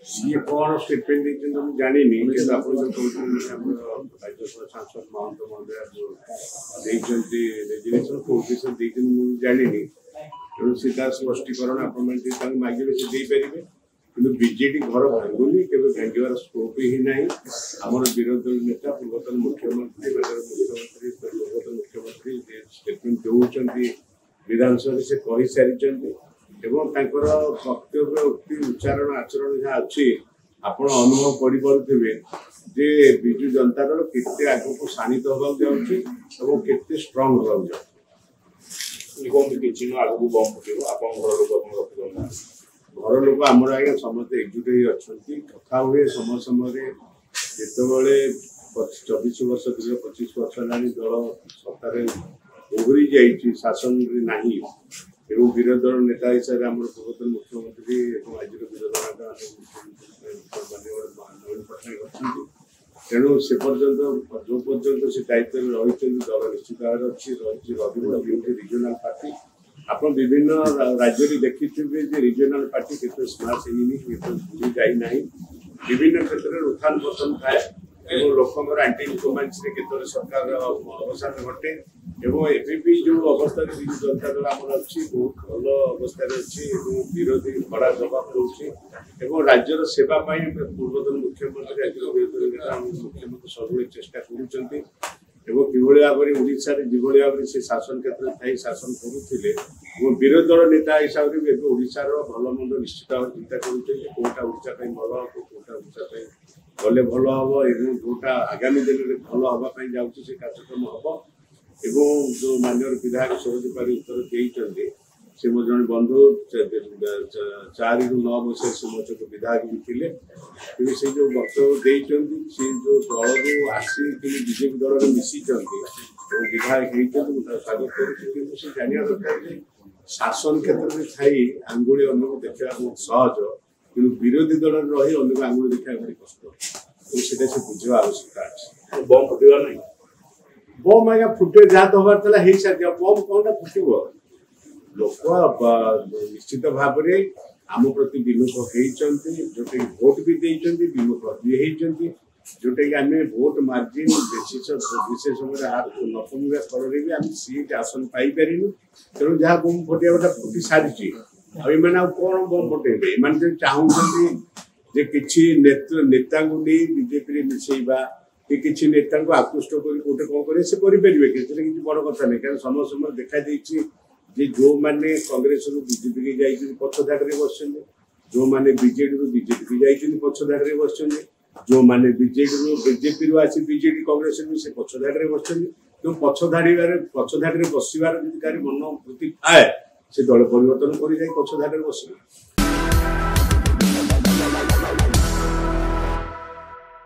सी कौन स्टेटमेंट देखते जानी कि आप राज्यसभा सांसद महंत महोदय रेजिग्नेशन कौ उद्देश्य जानी तेणु सीधा स्पष्टीकरण आप मागे से देपारे कि बीजेडी घर भांगुनी के भांगार स्कोप ही ना आम विरोधी दल नेता पूर्वतन मुख्यमंत्री पूर्वतन मुख्यमंत्री स्टेटमेंट दौरान विधानसभा से कही सारी वक्तव्य उक्ति उच्चारण आचरण जहाँ अच्छी आप अनुभव करें जे विजु जनता दल केते आगे को शाणित होगा जाते स्ट्रंग होगा घर लोक आमर आज्ञा समस्त एकजुट ही कथा हुए समय समय जिते 24 वर्ष दीर्घ 25 वर्ष है दल सत्तार ओहरी जा शासन नहीं एवं विरोधी दल नेता हिसाब से पूर्वतन मुख्यमंत्री आज विरोधी नवीन पट्टनायक अच्छा तेणु से पर्यंत जो पर्यंत से दायित्व रही दल निश्चित भाव अच्छी रही रिजनाल पार्टी आप विभिन्न राज्य देखिए रिजनाल पार्टी केत स्मार्ट भूमि जाना विभिन्न क्षेत्र में उत्थान पतन थाए लोकर आंटी इनकमेंस सरकार अवसान घटे एवं जो अवस्था विजु जनता दल आम अच्छी बहुत भल अवस्था अच्छी विरोधी बड़ा जवाब दूसरी राज्यर सेवाई पूर्वतन मुख्यमंत्री राज्य विरोधी नेता मुख्यमंत्री सब चेष्टा कर भाव में भाव से शासन क्षेत्र थी शासन करुले विरोधी दल नेता हिसाब से ओडार भल मंद निश्चित भाव चिंता करोटा ओडा भल हम कौटा ओडा गले भल हम जोटा आगामी दिन में भल हाँपाई जाऊँगी कार्यक्रम हम एवं जो माननीय विधायक सरोज पारी उत्तर देते से मो जन बंधु 4 ରୁ 9 वर्ष से मो सहित विधायक भी थे कि से जो वक्तव्य देते सी जो दल रू आसी बीजेपी दल में मिसी विधायक होता स्वागत कर जाना दरकार शासन क्षेत्र में थी आंगुड़ी अन्न देखा बहुत सहज कि विरोधी दल रही अन्न आंगुड़ी देखा भारी कष्ट से बुझा आवश्यकता अच्छे बम फुटवा नहीं बम आज्ञा फुटे जहाँ तो हबार हो सारी बम कौन फुटब लोक निश्चित भाव में आम प्रति विमुख होती जोटा भोट भी देते विमुख भी होती जोटा कि आम भोट मार्जिन विशेष समय न कमिया स्तर में भी आम सीट आसन पाइपर तेणु जहाँ बम फुटा फुटी सारी आने कौन बम फुटे एम चाहते कि नेता बीजेपी मिसेवा कि नेता आकृष्ट कर कौटे कौन करेंगे किसी बड़ कथा नहीं क्या समय समय देखा जो मैंने कांग्रेस बीजेपी की जाइए पछधाड़े बस जो मैंने बीजेडी बीजेपी की जाइए पछधाड़े बस जो मैंने बीजेपी आसी बीजेडी कांग्रेस से पछधाड़े बस तो पछधाड़े बसवार मन वृत्ति थाए से दल परिवर्तन कर पछधाड़े बस।